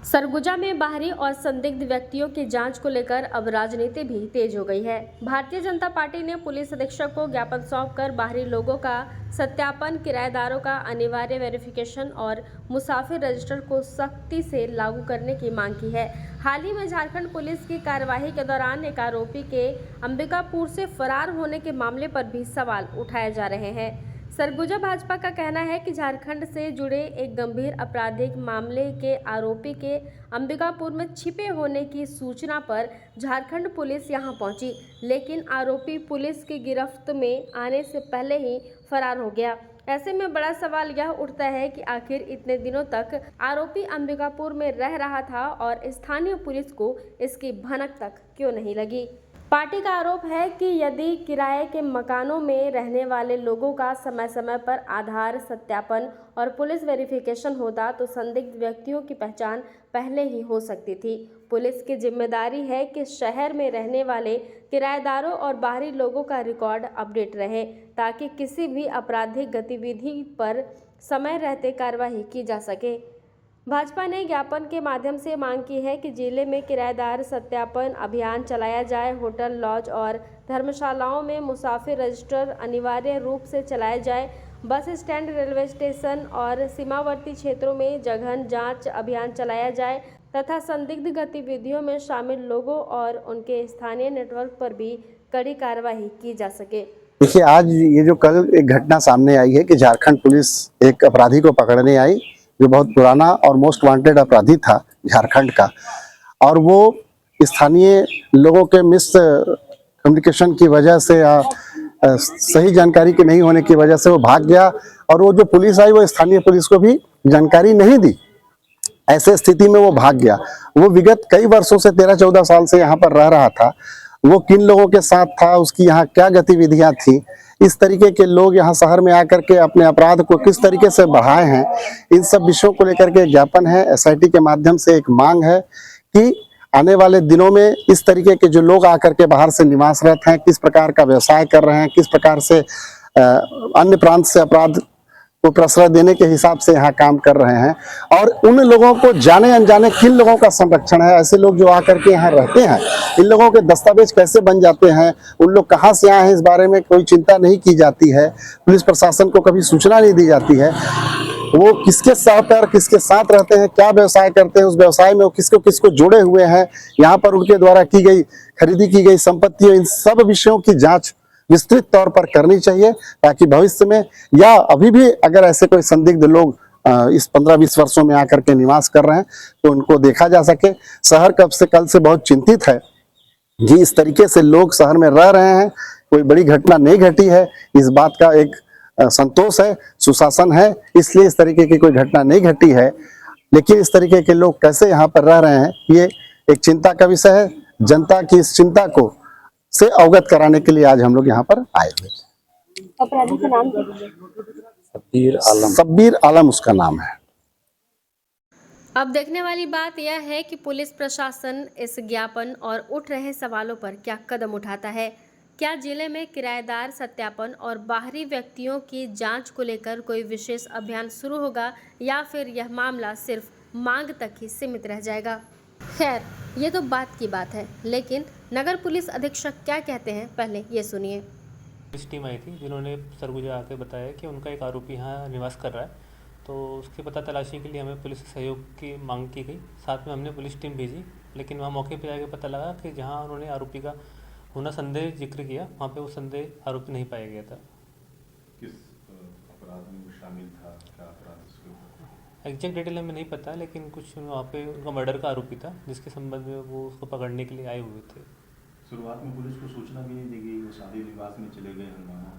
सरगुजा में बाहरी और संदिग्ध व्यक्तियों की जांच को लेकर अब राजनीति भी तेज हो गई है। भारतीय जनता पार्टी ने पुलिस अधीक्षक को ज्ञापन सौंपकर बाहरी लोगों का सत्यापन, किराएदारों का अनिवार्य वेरिफिकेशन और मुसाफिर रजिस्टर को सख्ती से लागू करने की मांग की है। हाल ही में झारखंड पुलिस की कार्यवाही के दौरान एक आरोपी के अंबिकापुर से फरार होने के मामले पर भी सवाल उठाए जा रहे हैं। सरगुजा भाजपा का कहना है कि झारखंड से जुड़े एक गंभीर आपराधिक मामले के आरोपी के अंबिकापुर में छिपे होने की सूचना पर झारखंड पुलिस यहां पहुंची, लेकिन आरोपी पुलिस की गिरफ्त में आने से पहले ही फरार हो गया। ऐसे में बड़ा सवाल यह उठता है कि आखिर इतने दिनों तक आरोपी अंबिकापुर में रह रहा था और स्थानीय पुलिस को इसकी भनक तक क्यों नहीं लगी। पार्टी का आरोप है कि यदि किराए के मकानों में रहने वाले लोगों का समय समय पर आधार सत्यापन और पुलिस वेरिफिकेशन होता तो संदिग्ध व्यक्तियों की पहचान पहले ही हो सकती थी। पुलिस की जिम्मेदारी है कि शहर में रहने वाले किराएदारों और बाहरी लोगों का रिकॉर्ड अपडेट रहे, ताकि किसी भी आपराधिक गतिविधि पर समय रहते कार्रवाई की जा सके। भाजपा ने ज्ञापन के माध्यम से मांग की है कि जिले में किराएदार सत्यापन अभियान चलाया जाए, होटल, लॉज और धर्मशालाओं में मुसाफिर रजिस्टर अनिवार्य रूप से चलाया जाए, बस स्टैंड, रेलवे स्टेशन और सीमावर्ती क्षेत्रों में जघन जांच अभियान चलाया जाए तथा संदिग्ध गतिविधियों में शामिल लोगों और उनके स्थानीय नेटवर्क पर भी कड़ी कार्रवाई की जा सके। देखिए, आज ये जो कल एक घटना सामने आई है कि झारखंड पुलिस एक अपराधी को पकड़ने आई जो बहुत पुराना और मोस्ट वांटेड अपराधी था झारखंड का, और वो स्थानीय लोगों के मिस कम्युनिकेशन की वजह से या सही जानकारी के नहीं होने की वजह से वो भाग गया, और वो जो पुलिस आई वो स्थानीय पुलिस को भी जानकारी नहीं दी। ऐसे स्थिति में वो भाग गया। वो विगत कई वर्षों से 13-14 साल से यहाँ पर रह रहा था। वो किन लोगों के साथ था, उसकी यहाँ क्या गतिविधियां थी, इस तरीके के लोग यहाँ शहर में आकर के अपने अपराध को किस तरीके से बढ़ाए हैं, इन सब विषयों को लेकर के ज्ञापन है। एसआईटी के माध्यम से एक मांग है कि आने वाले दिनों में इस तरीके के जो लोग आकर के बाहर से निवासरत हैं, किस प्रकार का व्यवसाय कर रहे हैं, किस प्रकार से अन्य प्रांत से अपराध को प्रश्रय देने के हिसाब से यहाँ काम कर रहे हैं, और उन लोगों को जाने अनजाने किन लोगों का संरक्षण है, ऐसे लोग जो आकर के यहाँ रहते हैं, इन लोगों के दस्तावेज कैसे बन जाते हैं, उन लोग कहाँ से आए हैं, इस बारे में कोई चिंता नहीं की जाती है। पुलिस प्रशासन को कभी सूचना नहीं दी जाती है। वो किसके साथ और किसके साथ रहते हैं, क्या व्यवसाय करते हैं, उस व्यवसाय में वो किसको किसको जोड़े हुए हैं, यहाँ पर उनके द्वारा की गई खरीदी की गई संपत्तियों, इन सब विषयों की जाँच विस्तृत तौर पर करनी चाहिए, ताकि भविष्य में या अभी भी अगर ऐसे कोई संदिग्ध लोग इस 15-20 वर्षों में आकर के निवास कर रहे हैं तो उनको देखा जा सके। शहर कब से कल से बहुत चिंतित है कि इस तरीके से लोग शहर में रह रहे हैं, कोई बड़ी घटना नहीं घटी है, इस बात का एक संतोष है, सुशासन है, इसलिए इस तरीके की कोई घटना नहीं घटी है। लेकिन इस तरीके के लोग कैसे यहाँ पर रह रहे हैं, ये एक चिंता का विषय है। जनता की इस चिंता को से अवगत कराने के लिए आज हम लोग यहाँ पर आए हुए। अपराधी का नाम शब्बीर आलम उसका नाम है। अब देखने वाली बात यह है कि पुलिस प्रशासन इस ज्ञापन और उठ रहे सवालों पर क्या कदम उठाता है। क्या जिले में किराएदार सत्यापन और बाहरी व्यक्तियों की जांच को लेकर कोई विशेष अभियान शुरू होगा, या फिर यह मामला सिर्फ मांग तक ही सीमित रह जाएगा। खैर, ये तो बात की बात है, लेकिन नगर पुलिस अधीक्षक क्या कहते हैं, पहले ये सुनिए। पुलिस टीम आई थी जिन्होंने सरगुजा आके बताया कि उनका एक आरोपी यहाँ निवास कर रहा है, तो उसके पता तलाशी के लिए हमें पुलिस सहयोग की मांग की गई। साथ में हमने पुलिस टीम भेजी, लेकिन वहाँ मौके पर जाके पता लगा कि जहाँ उन्होंने आरोपी का होना संदेह जिक्र किया, वहाँ पे वो संदेह आरोपी नहीं पाया गया था। किस अपराध में शामिल था, क्या अपराध एग्जैक्ट डिटेल हमें नहीं पता, लेकिन कुछ वहाँ पे उनका मर्डर का आरोपी था जिसके संबंध में वो उसको पकड़ने के लिए आए हुए थे। शुरुआत में पुलिस को सूचना भी नहीं दी गई, वो शादी निवास में चले गए हंगामा।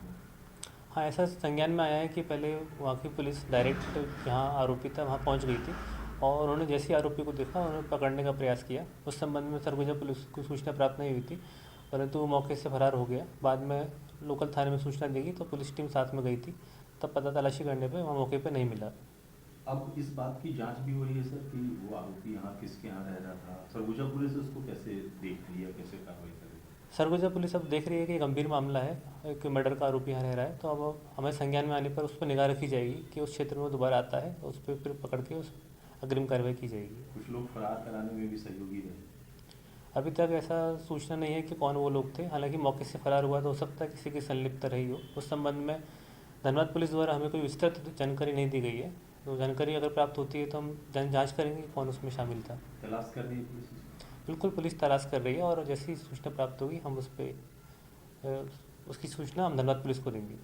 हाँ, ऐसा संज्ञान में आया है कि पहले वहाँ की पुलिस डायरेक्ट जहाँ आरोपी था वहाँ पहुँच गई थी, और उन्होंने जैसे ही आरोपी को देखा उन्होंने पकड़ने का प्रयास किया। उस संबंध में सरगुजा पुलिस को सूचना प्राप्त नहीं हुई थी, परंतु वो मौके से फरार हो गया। बाद में लोकल थाने में सूचना दी गई तो पुलिस टीम साथ में गई थी, तब पता तलाशी करने पर वहाँ मौके पर नहीं मिला। अब इस बात की जांच भी हो रही है सर कि वो आरोपी यहाँ किसके यहाँ रह रहा था। सरगुजा पुलिस उसको कैसे देख रही है, कैसे कार्रवाई कर रही है? सरगुजा पुलिस अब देख रही है कि गंभीर मामला है, एक मर्डर का आरोपी यहाँ रह रहा है, तो अब हमें संज्ञान में आने पर उस पर निगाह रखी जाएगी कि उस क्षेत्र में वो दोबारा आता है, उस पर फिर पकड़ के उस अग्रिम कार्रवाई की जाएगी। कुछ लोग फरार कराने में भी सहयोगी रहे। अभी तक ऐसा सूचना नहीं है कि कौन वो लोग थे, हालांकि मौके से फरार हुआ तो हो सकता है किसी की संलिप्तता रही हो। उस संबंध में धनबाद पुलिस द्वारा हमें कोई विस्तृत जानकारी नहीं दी गई है, तो जानकारी अगर प्राप्त होती है तो हम जांच करेंगे कि कौन उसमें शामिल था। तलाश कर रही है पुलिस इसको? बिल्कुल पुलिस तलाश कर रही है और जैसी सूचना प्राप्त होगी हम उस पर उसकी सूचना हम धनबाद पुलिस को देंगे।